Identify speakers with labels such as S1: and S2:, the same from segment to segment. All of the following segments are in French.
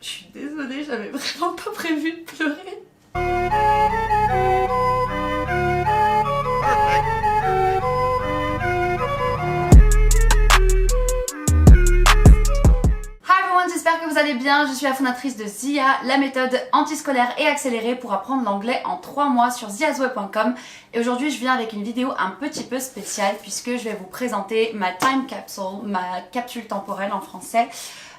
S1: Je suis désolée, j'avais vraiment pas prévu de pleurer. Hi everyone, j'espère que vous allez bien. Je suis la fondatrice de Zia, la méthode antiscolaire et accélérée pour apprendre l'anglais en 3 mois sur ziazway.com. Et aujourd'hui, je viens avec une vidéo un petit peu spéciale puisque je vais vous présenter ma time capsule, ma capsule temporelle en français.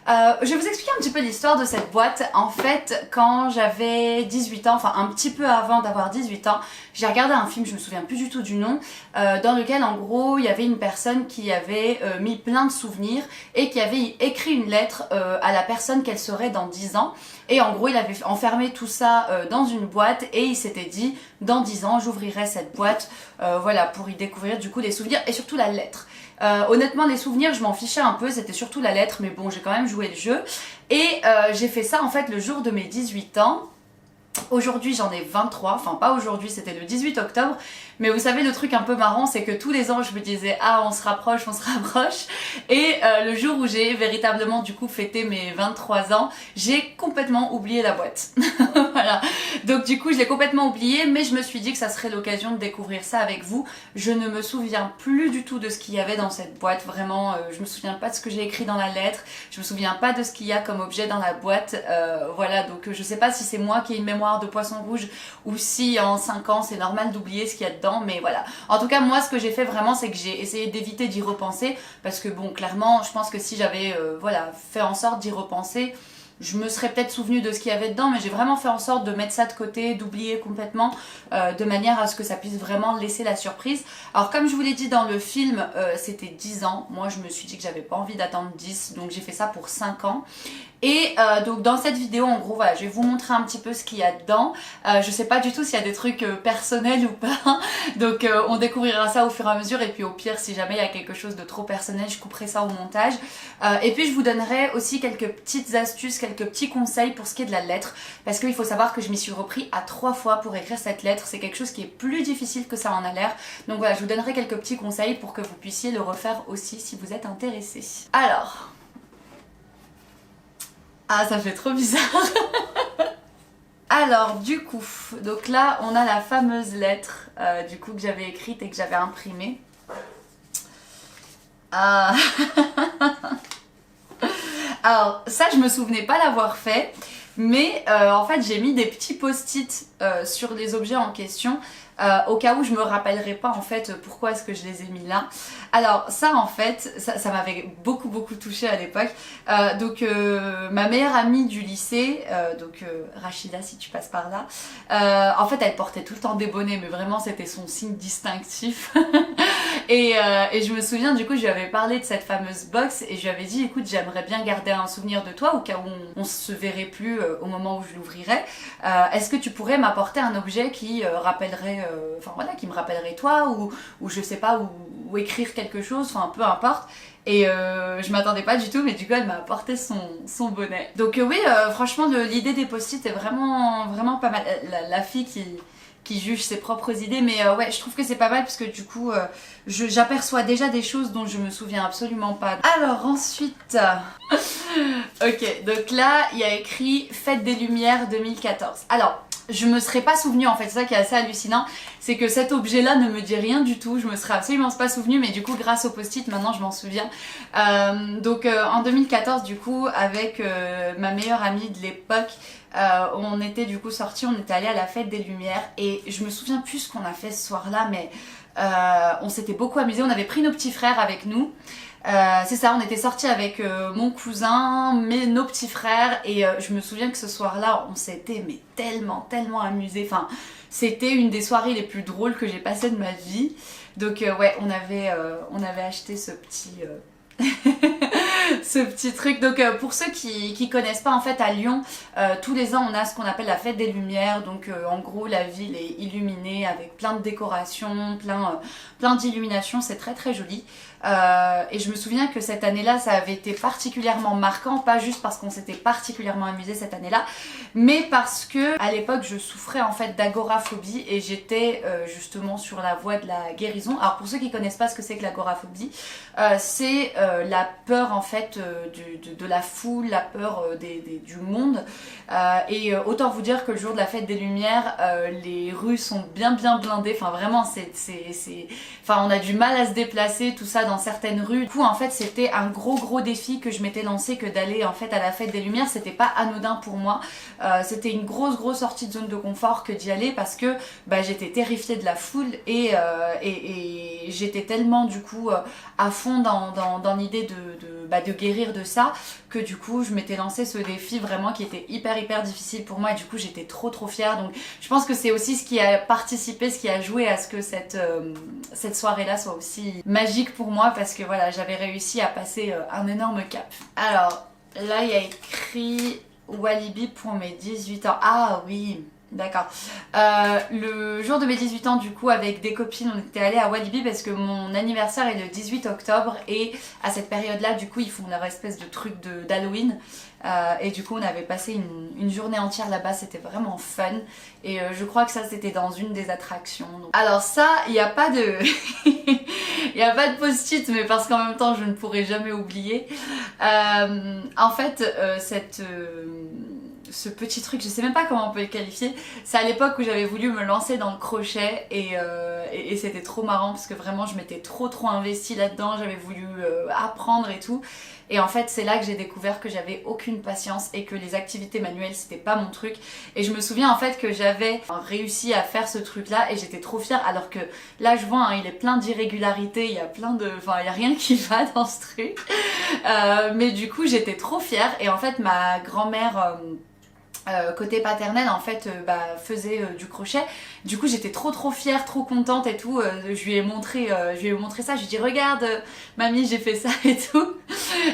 S1: Je vais vous expliquer un petit peu l'histoire de cette boîte. En fait, quand j'avais 18 ans, enfin un petit peu avant d'avoir 18 ans, j'ai regardé un film, je me souviens plus du tout du nom, dans lequel en gros il y avait une personne qui avait mis plein de souvenirs et qui avait écrit une lettre à la personne qu'elle serait dans 10 ans. Et en gros il avait enfermé tout ça dans une boîte et il s'était dit dans 10 ans j'ouvrirai cette boîte voilà, pour y découvrir du coup des souvenirs et surtout la lettre. Honnêtement les souvenirs je m'en fichais un peu, c'était surtout la lettre, mais bon j'ai quand même joué le jeu et j'ai fait ça en fait le jour de mes 18 ans. Aujourd'hui j'en ai 23, enfin pas aujourd'hui, c'était le 18 octobre, mais vous savez le truc un peu marrant c'est que tous les ans je me disais ah on se rapproche et le jour où j'ai véritablement du coup fêté mes 23 ans, j'ai complètement oublié la boîte. Voilà, donc du coup je l'ai complètement oublié, mais je me suis dit que ça serait l'occasion de découvrir ça avec vous. Je ne me souviens plus du tout de ce qu'il y avait dans cette boîte, vraiment je me souviens pas de ce que j'ai écrit dans la lettre, je me souviens pas de ce qu'il y a comme objet dans la boîte, voilà, donc je sais pas si c'est moi qui ai une mémoire de poisson rouge ou si en 5 ans c'est normal d'oublier ce qu'il y a dedans, mais voilà. En tout cas moi ce que j'ai fait vraiment c'est que j'ai essayé d'éviter d'y repenser parce que bon clairement je pense que si j'avais voilà, fait en sorte d'y repenser, je me serais peut-être souvenu de ce qu'il y avait dedans, mais j'ai vraiment fait en sorte de mettre ça de côté, d'oublier complètement, de manière à ce que ça puisse vraiment laisser la surprise. Alors comme je vous l'ai dit dans le film, c'était 10 ans, moi je me suis dit que j'avais pas envie d'attendre 10, donc j'ai fait ça pour 5 ans. Et donc dans cette vidéo en gros voilà, je vais vous montrer un petit peu ce qu'il y a dedans. Je sais pas du tout s'il y a des trucs personnels ou pas, donc on découvrira ça au fur et à mesure, et puis au pire si jamais il y a quelque chose de trop personnel je couperai ça au montage. Et puis je vous donnerai aussi quelques petites astuces, quelques petits conseils pour ce qui est de la lettre, parce qu'il faut savoir que je m'y suis repris à 3 fois pour écrire cette lettre, c'est quelque chose qui est plus difficile que ça en a l'air, donc voilà je vous donnerai quelques petits conseils pour que vous puissiez le refaire aussi si vous êtes intéressé. Alors... ah ça fait trop bizarre. Alors du coup, donc là on a la fameuse lettre du coup que j'avais écrite et que j'avais imprimée. Ah. Alors ça je me souvenais pas l'avoir fait, mais en fait j'ai mis des petits post-it sur les objets en question au cas où je me rappellerai pas en fait pourquoi est-ce que je les ai mis là. Alors ça en fait, ça m'avait beaucoup touchée à l'époque. Donc ma meilleure amie du lycée, donc Rachida si tu passes par là, en fait elle portait tout le temps des bonnets, mais vraiment c'était son signe distinctif. Et je me souviens du coup je lui avais parlé de cette fameuse box et je lui avais dit écoute j'aimerais bien garder un souvenir de toi au cas où on se verrait plus au moment où je l'ouvrirais. Est-ce que tu pourrais m'apporter un objet qui rappellerait, enfin voilà, qui me rappellerait toi ou je sais pas, ou écrire quelque chose, enfin peu importe. Et je m'attendais pas du tout, mais du coup elle m'a apporté son bonnet. Donc oui, franchement l'idée des post-it est vraiment pas mal. La fille qui juge ses propres idées, mais ouais je trouve que c'est pas mal parce que du coup j'aperçois déjà des choses dont je me souviens absolument pas. Alors ensuite ok, donc là il y a écrit Fête des Lumières 2014. Alors je me serais pas souvenu en fait, c'est ça qui est assez hallucinant, c'est que cet objet là ne me dit rien du tout, je me serais absolument pas souvenu, mais du coup grâce au post-it maintenant je m'en souviens. Donc en 2014 du coup avec ma meilleure amie de l'époque, on était du coup sortis, on était allés à la Fête des Lumières et je me souviens plus ce qu'on a fait ce soir là, mais on s'était beaucoup amusé, on avait pris nos petits frères avec nous. C'est ça, on était sortis avec mon cousin, nos petits frères, et je me souviens que ce soir-là, on s'était mais tellement amusés. Enfin, c'était une des soirées les plus drôles que j'ai passées de ma vie. Donc ouais, on avait acheté ce petit... ce petit truc. Donc pour ceux qui connaissent pas, en fait à Lyon tous les ans on a ce qu'on appelle la Fête des Lumières, donc en gros la ville est illuminée avec plein de décorations, plein d'illuminations, c'est très joli. Et je me souviens que cette année-là, ça avait été particulièrement marquant, pas juste parce qu'on s'était particulièrement amusé cette année-là, mais parce que à l'époque je souffrais en fait d'agoraphobie et j'étais justement sur la voie de la guérison. Alors pour ceux qui connaissent pas ce que c'est que l'agoraphobie, c'est la peur en fait de la foule, la peur du monde. Et autant vous dire que le jour de la fête des Lumières, les rues sont bien blindées. Enfin vraiment, enfin on a du mal à se déplacer, tout ça dans certaines rues. Du coup en fait c'était un gros défi que je m'étais lancé, que d'aller en fait à la fête des Lumières. C'était pas anodin pour moi. C'était une grosse sortie de zone de confort que d'y aller parce que bah, j'étais terrifiée de la foule et j'étais tellement du coup à fond dans l'idée de guérir de ça que du coup je m'étais lancé ce défi vraiment qui était hyper difficile pour moi et du coup j'étais trop fière. Donc je pense que c'est aussi ce qui a participé, ce qui a joué à ce que cette soirée là soit aussi magique pour moi parce que voilà, j'avais réussi à passer un énorme cap. Alors là il y a écrit Walibi pour mes 18 ans. Ah oui, d'accord. Le jour de mes 18 ans, du coup, avec des copines, on était allés à Walibi parce que mon anniversaire est le 18 octobre et à cette période-là, du coup, ils font leur espèce de truc d'Halloween. Et du coup, on avait passé une journée entière là-bas, c'était vraiment fun. Et je crois que ça, c'était dans une des attractions. Donc... Alors ça, il n'y a pas de... Il n'y a pas de post-it, mais parce qu'en même temps, je ne pourrai jamais oublier. En fait, ce petit truc, je sais même pas comment on peut le qualifier, c'est à l'époque où j'avais voulu me lancer dans le crochet et c'était trop marrant parce que vraiment je m'étais trop investie là-dedans, j'avais voulu apprendre et tout. Et en fait c'est là que j'ai découvert que j'avais aucune patience et que les activités manuelles c'était pas mon truc. Et je me souviens en fait que j'avais réussi à faire ce truc là et j'étais trop fière alors que là je vois hein, il est plein d'irrégularités, il y a plein de... Enfin il y a rien qui va dans ce truc. Mais du coup j'étais trop fière et en fait ma grand-mère... côté paternel en fait faisait du crochet. Du coup j'étais trop fière, trop contente et tout. Je lui ai montré ça, je lui ai dit regarde mamie j'ai fait ça et tout.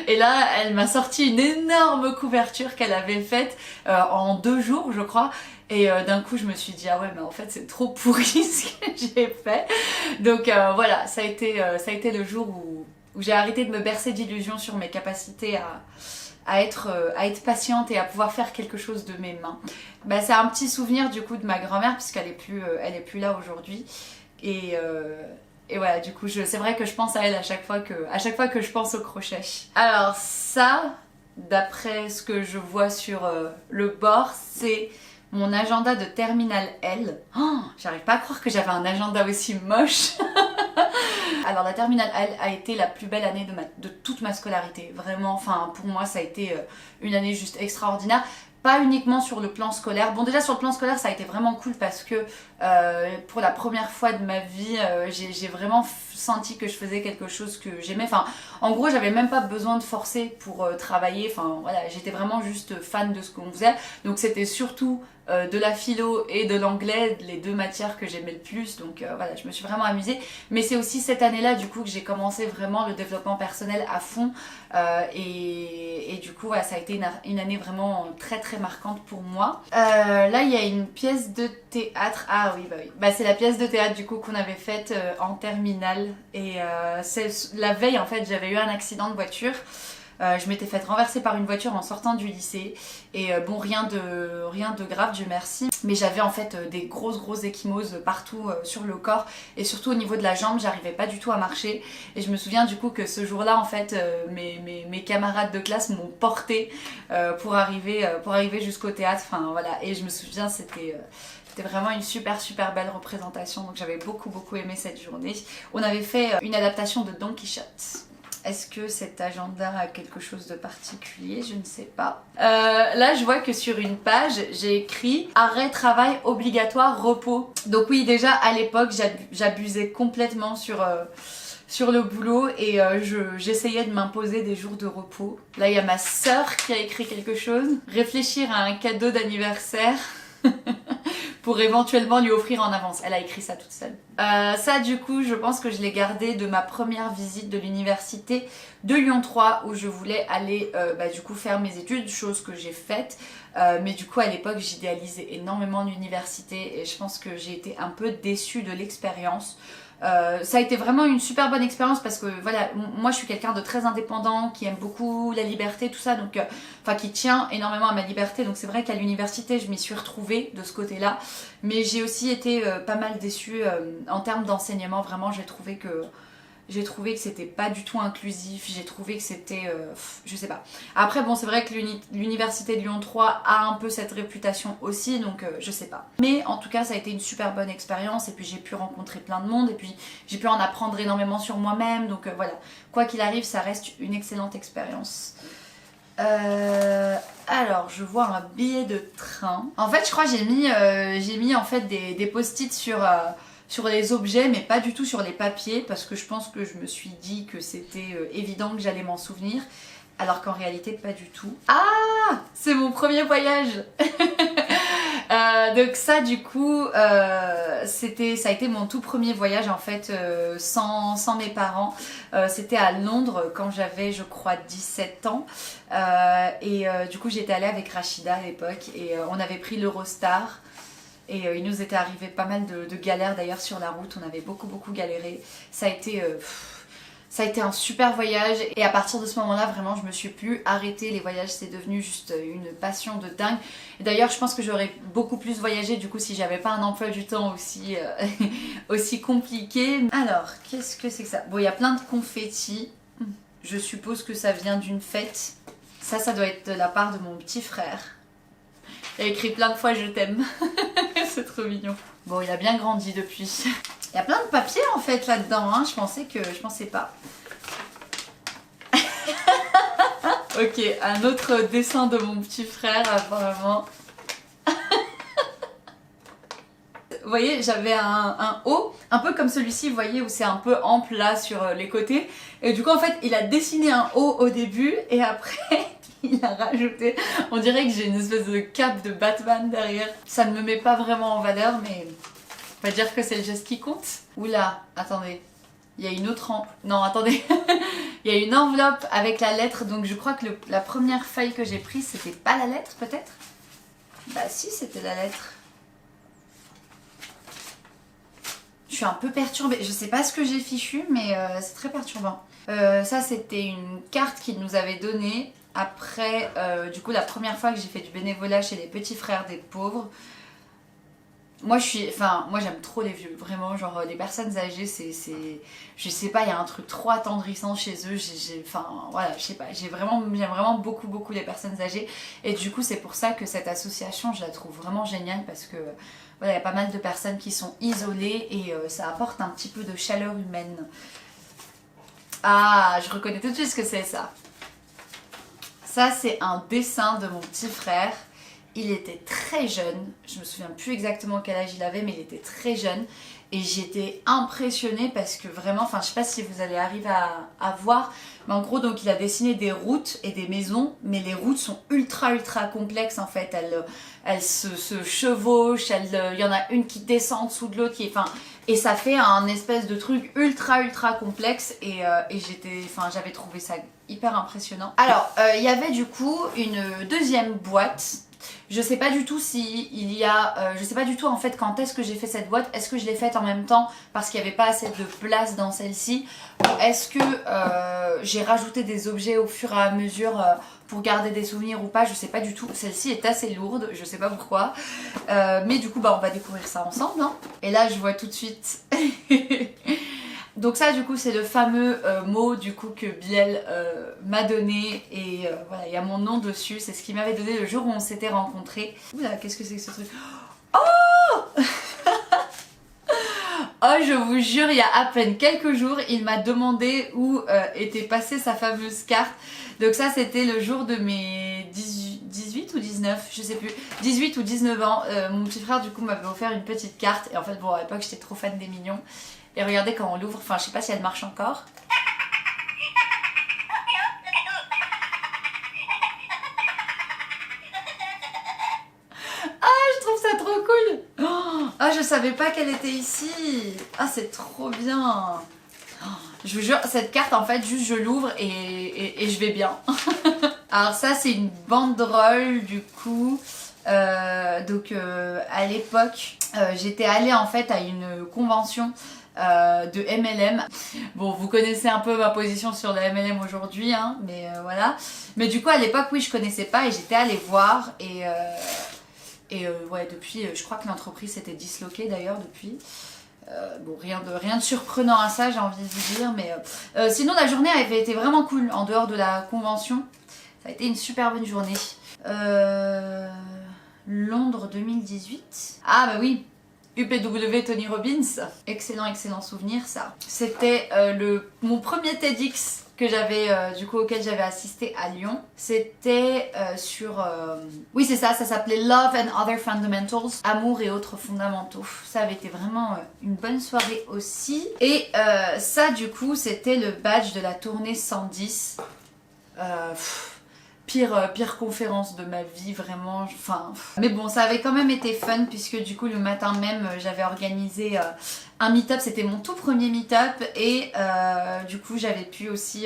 S1: Et là elle m'a sorti une énorme couverture qu'elle avait faite en 2 jours je crois. Et d'un coup je me suis dit ah ouais mais en fait c'est trop pourri ce que j'ai fait. Donc voilà, ça a été le jour où j'ai arrêté de me bercer d'illusions sur mes capacités à être patiente et à pouvoir faire quelque chose de mes mains. Bah, c'est un petit souvenir du coup de ma grand-mère puisqu'elle est plus là aujourd'hui. Et voilà, du coup c'est vrai que je pense à elle à chaque fois que je pense au crochet. Alors ça, d'après ce que je vois sur le bord, c'est mon agenda de terminale L. Oh, j'arrive pas à croire que j'avais un agenda aussi moche. Alors la terminale L a été la plus belle année de toute ma scolarité. Vraiment, enfin pour moi ça a été une année juste extraordinaire. Pas uniquement sur le plan scolaire. Bon déjà sur le plan scolaire ça a été vraiment cool parce que pour la première fois de ma vie j'ai vraiment senti que je faisais quelque chose que j'aimais. Enfin en gros j'avais même pas besoin de forcer pour travailler. Enfin voilà, j'étais vraiment juste fan de ce qu'on faisait. Donc c'était surtout de la philo et de l'anglais, les 2 matières que j'aimais le plus. Donc voilà, je me suis vraiment amusée. Mais c'est aussi cette année-là du coup que j'ai commencé vraiment le développement personnel à fond. Et du coup voilà, ça a été une année vraiment très marquante pour moi. Là il y a une pièce de théâtre. Ah oui c'est la pièce de théâtre du coup qu'on avait faite en terminale. Et la veille en fait j'avais eu un accident de voiture. Je m'étais faite renverser par une voiture en sortant du lycée et bon rien de grave Dieu merci, mais j'avais en fait des grosses ecchymoses partout sur le corps et surtout au niveau de la jambe, j'arrivais pas du tout à marcher. Et je me souviens du coup que ce jour-là en fait mes camarades de classe m'ont portée pour arriver jusqu'au théâtre. Enfin voilà, et je me souviens c'était vraiment une super belle représentation, donc j'avais beaucoup aimé cette journée. On avait fait une adaptation de Don Quichotte. Est-ce que cet agenda a quelque chose de particulier? Je ne sais pas. Là, je vois que sur une page, j'ai écrit « Arrêt travail obligatoire repos ». Donc oui, déjà à l'époque, j'abusais complètement sur le boulot et j'essayais de m'imposer des jours de repos. Là, il y a ma sœur qui a écrit quelque chose. « Réfléchir à un cadeau d'anniversaire ». Pour éventuellement lui offrir en avance. Elle a écrit ça toute seule. Ça du coup je pense que je l'ai gardé de ma première visite de l'université de Lyon 3 où je voulais aller du coup faire mes études, chose que j'ai faite. Mais du coup à l'époque j'idéalisais énormément l'université et je pense que j'ai été un peu déçue de l'expérience. Ça a été vraiment une super bonne expérience parce que voilà, moi je suis quelqu'un de très indépendant, qui aime beaucoup la liberté, tout ça, donc enfin qui tient énormément à ma liberté, donc c'est vrai qu'à l'université je m'y suis retrouvée de ce côté-là, mais j'ai aussi été pas mal déçue en termes d'enseignement, vraiment j'ai trouvé que c'était pas du tout inclusif, j'ai trouvé que c'était... je sais pas. Après bon, c'est vrai que l'université de Lyon 3 a un peu cette réputation aussi, donc je sais pas. Mais en tout cas, ça a été une super bonne expérience, et puis j'ai pu rencontrer plein de monde, et puis j'ai pu en apprendre énormément sur moi-même, donc voilà. Quoi qu'il arrive, ça reste une excellente expérience. Alors, je vois un billet de train. En fait, je crois que j'ai mis en fait des post-it sur les objets, mais pas du tout sur les papiers, parce que je pense que je me suis dit que c'était évident que j'allais m'en souvenir, alors qu'en réalité pas du tout. Ah, c'est mon premier voyage. Donc ça du coup ça a été mon tout premier voyage en fait sans mes parents. C'était à Londres quand j'avais je crois 17 ans et du coup j'étais allée avec Rachida à l'époque et on avait pris l'Eurostar. Et il nous était arrivé pas mal de galères d'ailleurs sur la route, on avait beaucoup galéré. Ça a été un super voyage et à partir de ce moment-là, vraiment, je me suis plus arrêtée. Les voyages, c'est devenu juste une passion de dingue. Et d'ailleurs, je pense que j'aurais beaucoup plus voyagé du coup si j'avais pas un emploi du temps aussi, aussi compliqué. Alors, qu'est-ce que c'est que ça? Bon, il y a plein de confettis. Je suppose que ça vient d'une fête. Ça doit être de la part de mon petit frère. Il a écrit plein de fois je t'aime. C'est trop mignon. Bon, il a bien grandi depuis. Il y a plein de papiers en fait là-dedans, hein. Je pensais pas. Ok, un autre dessin de mon petit frère apparemment. Vous voyez, j'avais un haut, un peu comme celui-ci, vous voyez, où c'est un peu ample là sur les côtés. Et du coup, en fait, il a dessiné un haut au début et après, il a rajouté. On dirait que j'ai une espèce de cape de Batman derrière. Ça ne me met pas vraiment en valeur, mais on va dire que c'est le geste qui compte. Oula, attendez. Il y a une autre non, attendez. Il y a une enveloppe avec la lettre, donc je crois que la première feuille que j'ai prise, c'était pas la lettre, peut-être? Bah si, c'était la lettre. Je suis un peu perturbée. Je sais pas ce que j'ai fichu, mais c'est très perturbant. Ça, c'était une carte qu'il nous avait donnée après, du coup, la première fois que j'ai fait du bénévolat chez les petits frères des pauvres. Moi, j'aime trop les vieux, vraiment, genre les personnes âgées, je sais pas, il y a un truc trop attendrissant chez eux, voilà, je sais pas, j'aime vraiment beaucoup les personnes âgées, et du coup, c'est pour ça que cette association, je la trouve vraiment géniale, parce que, voilà, il y a pas mal de personnes qui sont isolées, et ça apporte un petit peu de chaleur humaine. Ah, je reconnais tout de suite ce que c'est, ça. Ça, c'est un dessin de mon petit frère. Il était très jeune, je me souviens plus exactement quel âge il avait, mais il était très jeune. Et j'étais impressionnée parce que vraiment, enfin je sais pas si vous allez arriver à voir, mais en gros donc il a dessiné des routes et des maisons, mais les routes sont ultra complexes en fait. Elles se chevauchent, il y en a une qui descend en dessous de l'autre, et ça fait un espèce de truc ultra complexe et j'avais trouvé ça hyper impressionnant. Alors il y avait du coup une deuxième boîte. Je sais pas du tout si il y a... je sais pas du tout en fait quand est-ce que j'ai fait cette boîte. Est-ce que je l'ai faite en même temps parce qu'il n'y avait pas assez de place dans celle-ci, ou est-ce que j'ai rajouté des objets au fur et à mesure pour garder des souvenirs ou pas, je sais pas du tout. Celle-ci est assez lourde, je sais pas pourquoi. Mais du coup bah on va découvrir ça ensemble, hein. Et là je vois tout de suite... Donc ça du coup c'est le fameux mot du coup que Biel m'a donné, et voilà, il y a mon nom dessus, c'est ce qu'il m'avait donné le jour où on s'était rencontrés. Oula, qu'est-ce que c'est que ce truc? Oh oh, je vous jure, il y a à peine quelques jours, il m'a demandé où était passée sa fameuse carte. Donc ça c'était le jour de mes 18 ou 19, je sais plus, 18 ou 19 ans. Mon petit frère du coup m'avait offert une petite carte, et en fait bon à l'époque j'étais trop fan des Mignons. Et regardez quand on l'ouvre, enfin je sais pas si elle marche encore. Ah, je trouve ça trop cool. Oh, ah, je savais pas qu'elle était ici. Ah, c'est trop bien. Oh, je vous jure, cette carte en fait, juste je l'ouvre et je vais bien. Alors ça c'est une banderole du coup. À l'époque j'étais allée en fait à une convention de MLM. Bon, vous connaissez un peu ma position sur le MLM aujourd'hui, hein, mais voilà. Mais du coup, à l'époque, oui, je connaissais pas et j'étais allée voir. Et ouais, depuis, je crois que l'entreprise s'était disloquée d'ailleurs depuis. Bon, rien de surprenant à ça, j'ai envie de vous dire. Mais sinon, la journée avait été vraiment cool en dehors de la convention. Ça a été une super bonne journée. Londres 2018. Ah bah oui, UPW Tony Robbins. Excellent souvenir ça. C'était mon premier TEDx que j'avais auquel j'avais assisté à Lyon. C'était sur oui, c'est ça s'appelait Love and Other Fundamentals, amour et autres fondamentaux. Ça avait été vraiment une bonne soirée aussi. Et ça du coup, c'était le badge de la tournée 110. Pire conférence de ma vie, vraiment, enfin... Mais bon, ça avait quand même été fun, puisque du coup, le matin même, j'avais organisé un meet-up, c'était mon tout premier meet-up, et du coup, j'avais pu aussi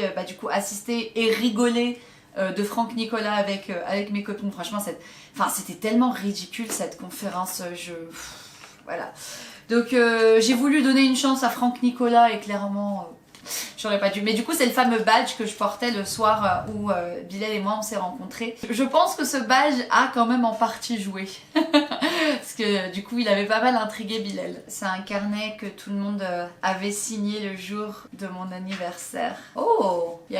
S1: assister et rigoler de Franck Nicolas avec mes copines. Franchement, c'était tellement ridicule, cette conférence, voilà. Donc, j'ai voulu donner une chance à Franck Nicolas, et clairement... J'aurais pas dû. Mais du coup, c'est le fameux badge que je portais le soir où Bilal et moi on s'est rencontrés. Je pense que ce badge a quand même en partie joué. Parce que du coup, il avait pas mal intrigué Bilal. C'est un carnet que tout le monde avait signé le jour de mon anniversaire. Oh, il y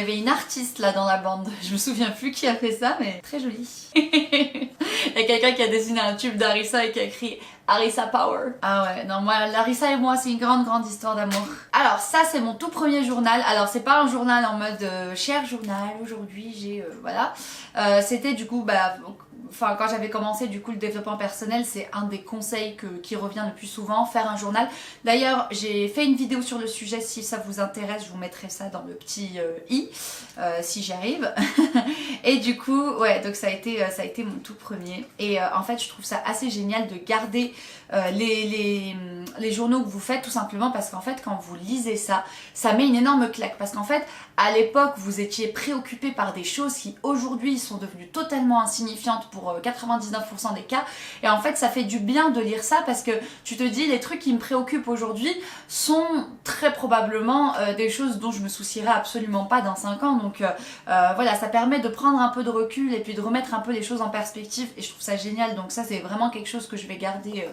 S1: avait une artiste là dans la bande. Je me souviens plus qui a fait ça, mais très joli. Il y a quelqu'un qui a dessiné un tube d'Arissa et qui a écrit Arissa Power. Ah ouais, non, moi, Larissa et moi, c'est une grande histoire d'amour. Alors, ça, c'est mon tout premier journal. Alors, c'est pas un journal en mode cher journal, aujourd'hui, j'ai. Voilà. C'était du coup, quand j'avais commencé du coup le développement personnel, c'est un des conseils qui revient le plus souvent, faire un journal. D'ailleurs, j'ai fait une vidéo sur le sujet, si ça vous intéresse, je vous mettrai ça dans le petit i, si j'y arrive. Et du coup, ouais, donc ça a été mon tout premier. Et en fait, je trouve ça assez génial de garder les journaux que vous faites, tout simplement parce qu'en fait, quand vous lisez ça, ça met une énorme claque. Parce qu'en fait, à l'époque, vous étiez préoccupé par des choses qui aujourd'hui sont devenues totalement insignifiantes pour 99% des cas. Et en fait, ça fait du bien de lire ça parce que tu te dis, les trucs qui me préoccupent aujourd'hui sont très probablement des choses dont je me soucierai absolument pas dans 5 ans. Donc voilà, ça permet de prendre un peu de recul et puis de remettre un peu les choses en perspective. Et je trouve ça génial. Donc ça, c'est vraiment quelque chose que je vais garder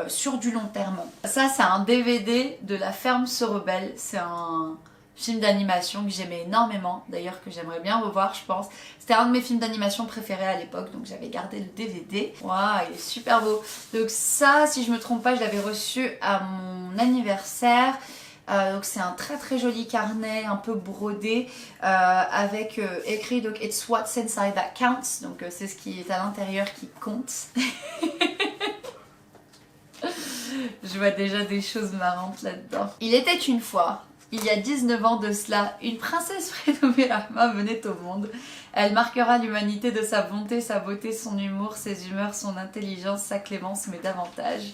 S1: sur du long terme. Ça, c'est un DVD de La Ferme se rebelle. C'est un film d'animation que j'aimais énormément, d'ailleurs que j'aimerais bien revoir, je pense. C'était un de mes films d'animation préférés à l'époque, donc j'avais gardé le DVD. Waouh, il est super beau. Donc ça, si je me trompe pas, je l'avais reçu à mon anniversaire. Donc c'est un très joli carnet un peu brodé avec écrit donc It's what's inside that counts, donc c'est ce qui est à l'intérieur qui compte. Je vois déjà des choses marrantes là-dedans. Il était une fois, il y a 19 ans de cela, une princesse prénommée Alma venait au monde. Elle marquera l'humanité de sa bonté, sa beauté, son humour, ses humeurs, son intelligence, sa clémence, mais davantage.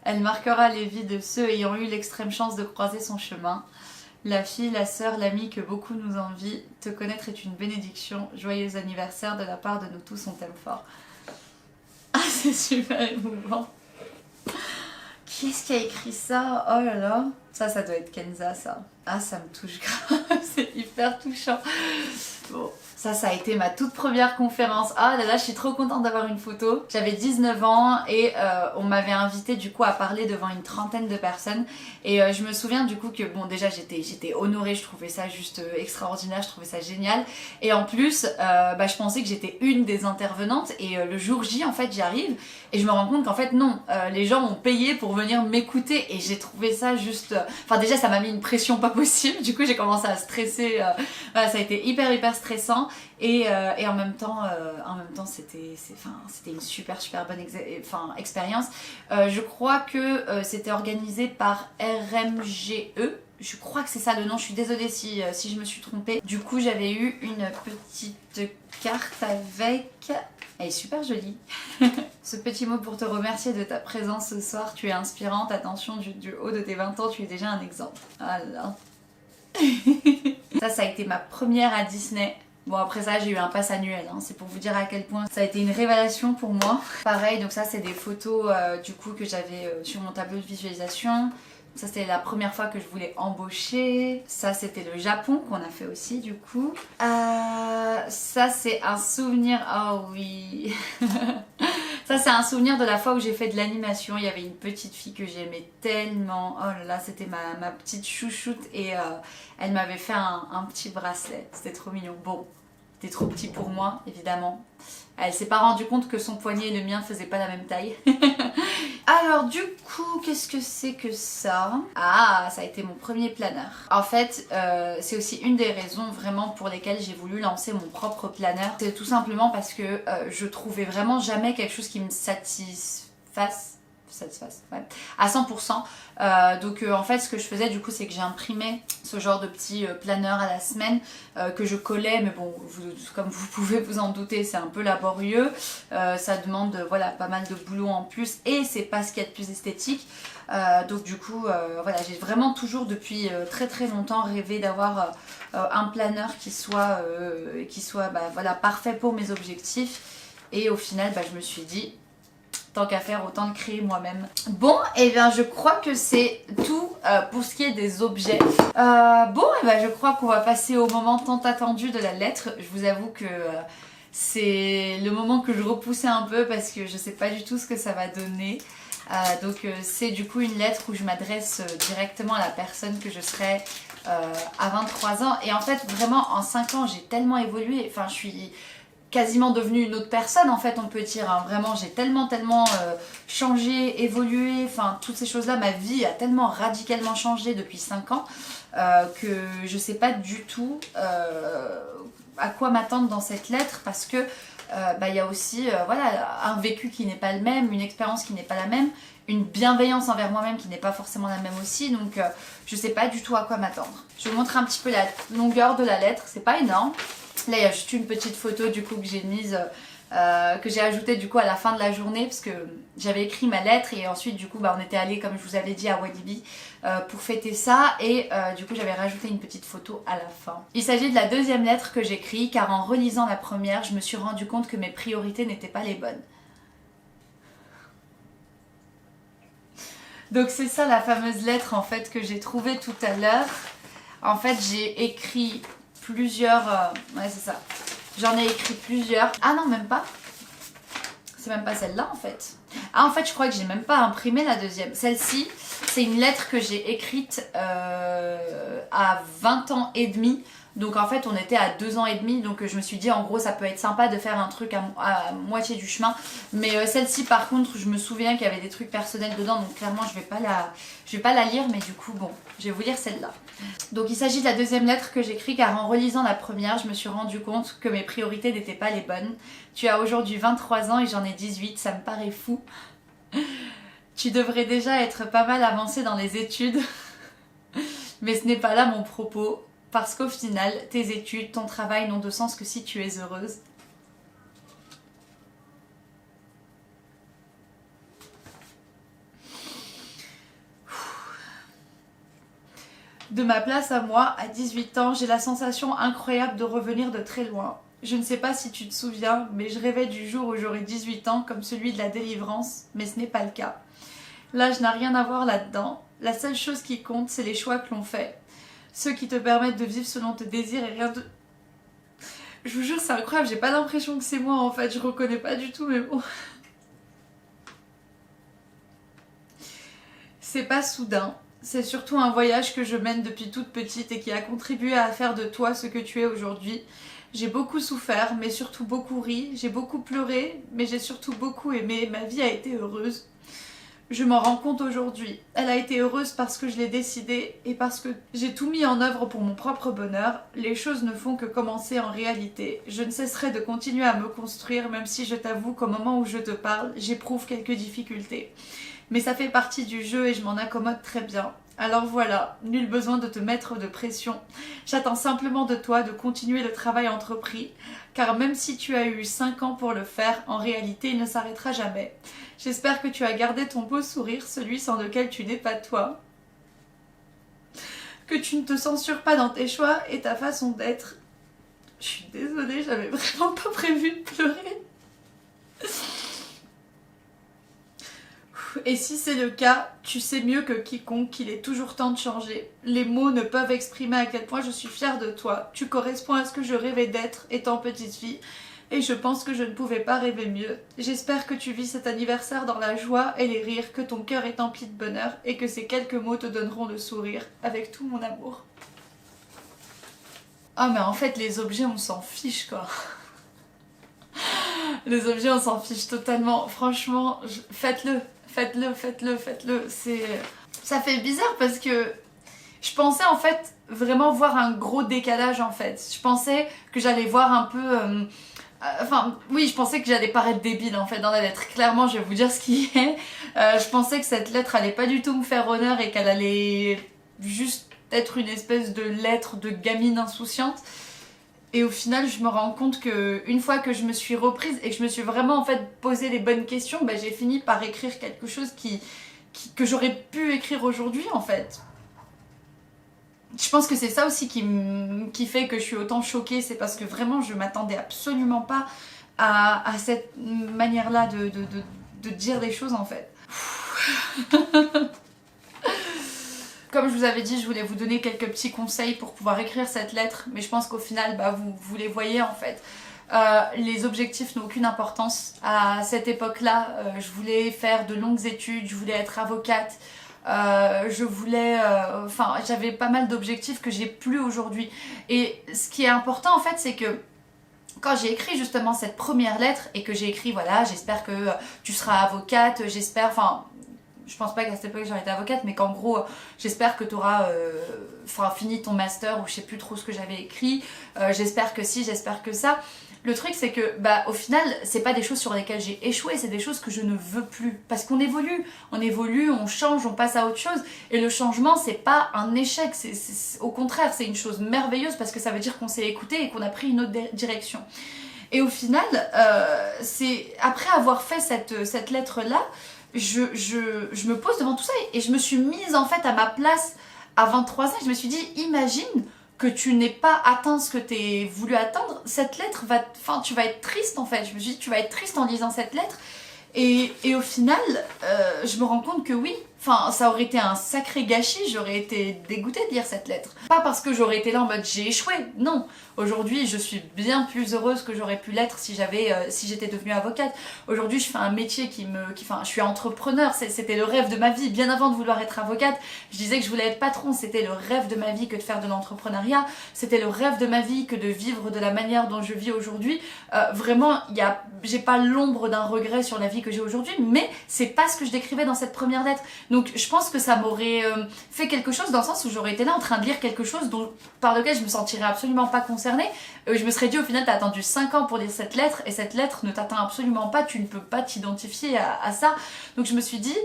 S1: Elle marquera les vies de ceux ayant eu l'extrême chance de croiser son chemin. La fille, la sœur, l'amie que beaucoup nous envient, te connaître est une bénédiction. Joyeux anniversaire de la part de nous tous, on t'aime fort. Ah, c'est super émouvant. Qui est-ce qui a écrit ça? Oh là là. Ça doit être Kenza, ça. Ah, ça me touche grave. C'est hyper touchant. Bon. Ça a été ma toute première conférence. Ah là là, je suis trop contente d'avoir une photo. J'avais 19 ans et on m'avait invité du coup à parler devant une trentaine de personnes. Et je me souviens du coup que bon, déjà j'étais honorée, je trouvais ça juste extraordinaire, je trouvais ça génial. Et en plus, je pensais que j'étais une des intervenantes et le jour J en fait j'arrive et je me rends compte qu'en fait non, les gens ont payé pour venir m'écouter et j'ai trouvé ça juste... Enfin déjà ça m'a mis une pression pas possible, du coup j'ai commencé à stresser, voilà, ça a été hyper stressant. Et en même temps c'était une super bonne expérience. Je crois que c'était organisé par RMGE. Je crois que c'est ça le nom, je suis désolée si je me suis trompée. Du coup j'avais eu une petite carte avec... Elle est super jolie. Ce petit mot pour te remercier de ta présence ce soir. Tu es inspirante. Attention, du haut de tes 20 ans, tu es déjà un exemple. Voilà. Ça a été ma première à Disney. Bon après ça j'ai eu un pass annuel, hein. C'est pour vous dire à quel point ça a été une révélation pour moi. Pareil, donc ça c'est des photos du coup que j'avais sur mon tableau de visualisation. Ça c'était la première fois que je voulais embaucher. Ça c'était le Japon qu'on a fait aussi du coup. Ça c'est un souvenir... Oh oui. Ça c'est un souvenir de la fois où j'ai fait de l'animation. Il y avait une petite fille que j'aimais tellement. Oh là là, c'était ma petite chouchoute et elle m'avait fait un petit bracelet. C'était trop mignon. Bon, c'était trop petit pour moi évidemment. Elle s'est pas rendue compte que son poignet et le mien faisaient pas la même taille. Alors du coup, qu'est-ce que c'est que ça? Ah, ça a été mon premier planeur. En fait, c'est aussi une des raisons vraiment pour lesquelles j'ai voulu lancer mon propre planeur. C'est tout simplement parce que je trouvais vraiment jamais quelque chose qui me satisfasse ouais, à 100%. Donc en fait ce que je faisais du coup c'est que j'ai imprimé ce genre de petit planeur à la semaine que je collais, mais bon comme vous pouvez vous en douter c'est un peu laborieux, ça demande voilà pas mal de boulot en plus et c'est pas ce qu'il y a de plus esthétique. Donc du coup voilà, j'ai vraiment toujours depuis très très longtemps rêvé d'avoir un planeur qui soit bah, voilà, parfait pour mes objectifs et au final bah, je me suis dit tant qu'à faire, autant le créer moi-même. Bon, et bien je crois que c'est tout pour ce qui est des objets. Bon, et bien je crois qu'on va passer au moment tant attendu de la lettre. Je vous avoue que c'est le moment que je repoussais un peu parce que je sais pas du tout ce que ça va donner. Donc c'est du coup une lettre où je m'adresse directement à la personne que je serai à 23 ans. Et en fait, vraiment, en 5 ans, j'ai tellement évolué. Enfin, je suis quasiment devenue une autre personne en fait on peut dire, hein. Vraiment j'ai tellement changé, évolué, enfin toutes ces choses là, ma vie a tellement radicalement changé depuis 5 ans que je sais pas du tout à quoi m'attendre dans cette lettre parce que bah, y a aussi voilà, un vécu qui n'est pas le même, une expérience qui n'est pas la même, une bienveillance envers moi-même qui n'est pas forcément la même aussi, donc je sais pas du tout à quoi m'attendre. Je vais vous montrer un petit peu la longueur de la lettre, c'est pas énorme. Là il y a juste une petite photo du coup que j'ai mise, que j'ai ajoutée du coup à la fin de la journée parce que j'avais écrit ma lettre et ensuite du coup bah, on était allé comme je vous avais dit à Walibi pour fêter ça et du coup j'avais rajouté une petite photo à la fin. Il s'agit de la deuxième lettre que j'écris car en relisant la première je me suis rendu compte que mes priorités n'étaient pas les bonnes. Donc c'est ça la fameuse lettre en fait que j'ai trouvée tout à l'heure. En fait j'ai écrit plusieurs... ouais c'est ça. J'en ai écrit plusieurs. Ah non même pas. C'est même pas celle-là en fait. Ah en fait je crois que j'ai même pas imprimé la deuxième. Celle-ci c'est une lettre que j'ai écrite à 20 ans et demi. Donc en fait on était à 2 ans et demi, donc je me suis dit en gros ça peut être sympa de faire un truc à moitié du chemin. Mais celle-ci par contre je me souviens qu'il y avait des trucs personnels dedans, donc clairement je vais pas la lire, mais du coup bon, je vais vous lire celle-là. Donc il s'agit de la deuxième lettre que j'écris car en relisant la première je me suis rendu compte que mes priorités n'étaient pas les bonnes. Tu as aujourd'hui 23 ans et j'en ai 18, ça me paraît fou. Tu devrais déjà être pas mal avancé dans les études. Mais ce n'est pas là mon propos. Parce qu'au final, tes études, ton travail n'ont de sens que si tu es heureuse. De ma place à moi, à 18 ans, j'ai la sensation incroyable de revenir de très loin. Je ne sais pas si tu te souviens, mais je rêvais du jour où j'aurai 18 ans comme celui de la délivrance, mais ce n'est pas le cas. L'âge n'a rien à voir là-dedans. La seule chose qui compte, c'est les choix que l'on fait. Ceux qui te permettent de vivre selon tes désirs et rien de... Je vous jure c'est incroyable, j'ai pas l'impression que c'est moi en fait, je reconnais pas du tout mes mots. C'est pas soudain, c'est surtout un voyage que je mène depuis toute petite et qui a contribué à faire de toi ce que tu es aujourd'hui. J'ai beaucoup souffert, mais surtout beaucoup ri, j'ai beaucoup pleuré, mais j'ai surtout beaucoup aimé, ma vie a été heureuse. Je m'en rends compte aujourd'hui. Elle a été heureuse parce que je l'ai décidé et parce que j'ai tout mis en œuvre pour mon propre bonheur. Les choses ne font que commencer en réalité. Je ne cesserai de continuer à me construire même si je t'avoue qu'au moment où je te parle, j'éprouve quelques difficultés. Mais ça fait partie du jeu et je m'en accommode très bien. Alors voilà, nul besoin de te mettre de pression. J'attends simplement de toi de continuer le travail entrepris, car même si tu as eu 5 ans pour le faire, en réalité il ne s'arrêtera jamais. J'espère que tu as gardé ton beau sourire, celui sans lequel tu n'es pas toi. Que tu ne te censures pas dans tes choix et ta façon d'être. Je suis désolée, j'avais vraiment pas prévu de pleurer.
S2: Et si c'est le cas, tu sais mieux que quiconque qu'il est toujours temps de changer. Les mots ne peuvent exprimer à quel point je suis fière de toi. Tu corresponds à ce que je rêvais d'être étant petite fille. Et je pense que je ne pouvais pas rêver mieux. J'espère que tu vis cet anniversaire dans la joie et les rires, que ton cœur est empli de bonheur et que ces quelques mots te donneront le sourire. Avec tout mon amour. Ah mais en fait les objets on s'en fiche quoi. Les objets on s'en fiche totalement. Franchement, faites-le. Ça fait bizarre parce que je pensais en fait vraiment voir un gros décalage en fait. Je pensais que j'allais voir un peu... Enfin, oui, je pensais que j'allais paraître débile en fait dans la lettre. Clairement, je vais vous dire ce qui est. Je pensais que cette lettre allait pas du tout me faire honneur et qu'elle allait juste être une espèce de lettre de gamine insouciante. Et au final, je me rends compte que une fois que je me suis reprise et que je me suis vraiment en fait posé les bonnes questions, bah, j'ai fini par écrire quelque chose que j'aurais pu écrire aujourd'hui en fait. Je pense que c'est ça aussi qui fait que je suis autant choquée, c'est parce que vraiment je m'attendais absolument pas à cette manière-là de dire les choses en fait. Comme je vous avais dit, je voulais vous donner quelques petits conseils pour pouvoir écrire cette lettre, mais je pense qu'au final, bah, vous les voyez en fait. Les objectifs n'ont aucune importance. À cette époque-là, je voulais faire de longues études, je voulais être avocate. Je voulais, enfin j'avais pas mal d'objectifs que j'ai plus aujourd'hui et ce qui est important en fait c'est que quand j'ai écrit justement cette première lettre et que j'ai écrit voilà j'espère que tu seras avocate, j'espère, enfin je pense pas qu'à cette époque j'aurais été avocate mais qu'en gros j'espère que tu auras fini ton master ou je sais plus trop ce que j'avais écrit, j'espère que si, j'espère que ça. Le truc c'est que bah au final c'est pas des choses sur lesquelles j'ai échoué, c'est des choses que je ne veux plus parce qu'on évolue, on change, on passe à autre chose et le changement c'est pas un échec, au contraire c'est une chose merveilleuse parce que ça veut dire qu'on s'est écouté et qu'on a pris une autre direction. Et au final c'est après avoir fait cette lettre là je me pose devant tout ça et je me suis mise en fait à ma place à 23 ans, je me suis dit imagine que tu n'aies pas atteint ce que tu as voulu atteindre, cette lettre va... Enfin, tu vas être triste en fait. Je me suis dit, tu vas être triste en lisant cette lettre. Et au final, je me rends compte que oui, enfin, ça aurait été un sacré gâchis, j'aurais été dégoûtée de lire cette lettre. Pas parce que j'aurais été là en mode j'ai échoué, non. Aujourd'hui, je suis bien plus heureuse que j'aurais pu l'être si j'étais devenue avocate. Aujourd'hui, je fais un métier enfin, je suis entrepreneur, c'était le rêve de ma vie. Bien avant de vouloir être avocate, je disais que je voulais être patron, c'était le rêve de ma vie que de faire de l'entrepreneuriat. C'était le rêve de ma vie que de vivre de la manière dont je vis aujourd'hui. Vraiment, j'ai pas l'ombre d'un regret sur la vie que j'ai aujourd'hui, mais c'est pas ce que je décrivais dans cette première lettre. Donc je pense que ça m'aurait fait quelque chose dans le sens où j'aurais été là en train de lire quelque chose par lequel je me sentirais absolument pas concernée. Je me serais dit au final t'as attendu 5 ans pour lire cette lettre et cette lettre ne t'atteint absolument pas, tu ne peux pas t'identifier à ça. Donc je me suis dit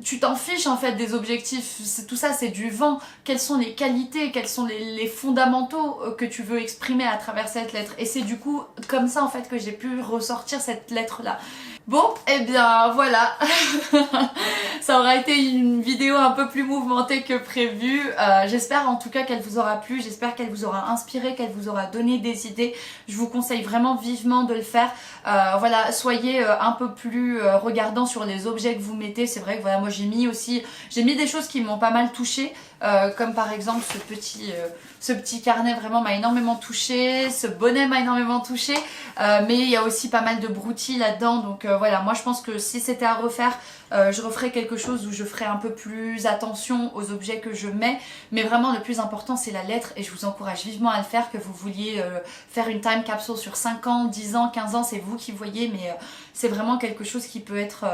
S2: tu t'en fiches en fait des objectifs, tout ça c'est du vent, quelles sont les qualités, quels sont les fondamentaux que tu veux exprimer à travers cette lettre et c'est du coup comme ça en fait que j'ai pu ressortir cette lettre là. Bon, et bien voilà, ça aura été une vidéo un peu plus mouvementée que prévu. J'espère en tout cas qu'elle vous aura plu, j'espère qu'elle vous aura inspiré, qu'elle vous aura donné des idées. Je vous conseille vraiment vivement de le faire. Voilà, soyez un peu plus regardant sur les objets que vous mettez. C'est vrai que voilà, moi j'ai mis des choses qui m'ont pas mal touchée. Comme par exemple ce petit carnet vraiment m'a énormément touché, ce bonnet m'a énormément touché, mais il y a aussi pas mal de broutilles là-dedans, donc voilà, moi je pense que si c'était à refaire, je referais quelque chose où je ferais un peu plus attention aux objets que je mets, mais vraiment le plus important c'est la lettre et je vous encourage vivement à le faire, que vous vouliez faire une time capsule sur 5 ans, 10 ans, 15 ans, c'est vous qui voyez, mais c'est vraiment quelque chose qui peut être,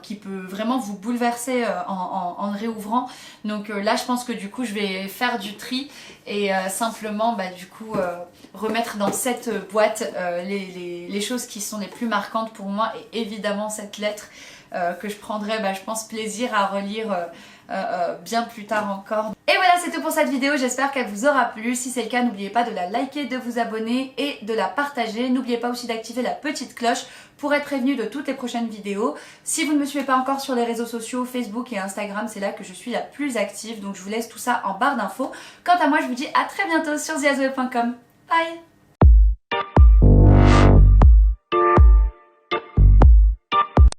S2: qui peut vraiment vous bouleverser en le réouvrant. Donc là je pense que du coup je vais faire du tri et simplement du coup remettre dans cette boîte les choses qui sont les plus marquantes pour moi et évidemment cette lettre que je prendrai je pense plaisir à relire bien plus tard encore. Et voilà, c'est tout pour cette vidéo, j'espère qu'elle vous aura plu. Si c'est le cas, n'oubliez pas de la liker, de vous abonner et de la partager. N'oubliez pas aussi d'activer la petite cloche pour être prévenu de toutes les prochaines vidéos. Si vous ne me suivez pas encore sur les réseaux sociaux, Facebook et Instagram, c'est là que je suis la plus active, donc je vous laisse tout ça en barre d'infos. Quant à moi, je vous dis à très bientôt sur theazoué.com. Bye!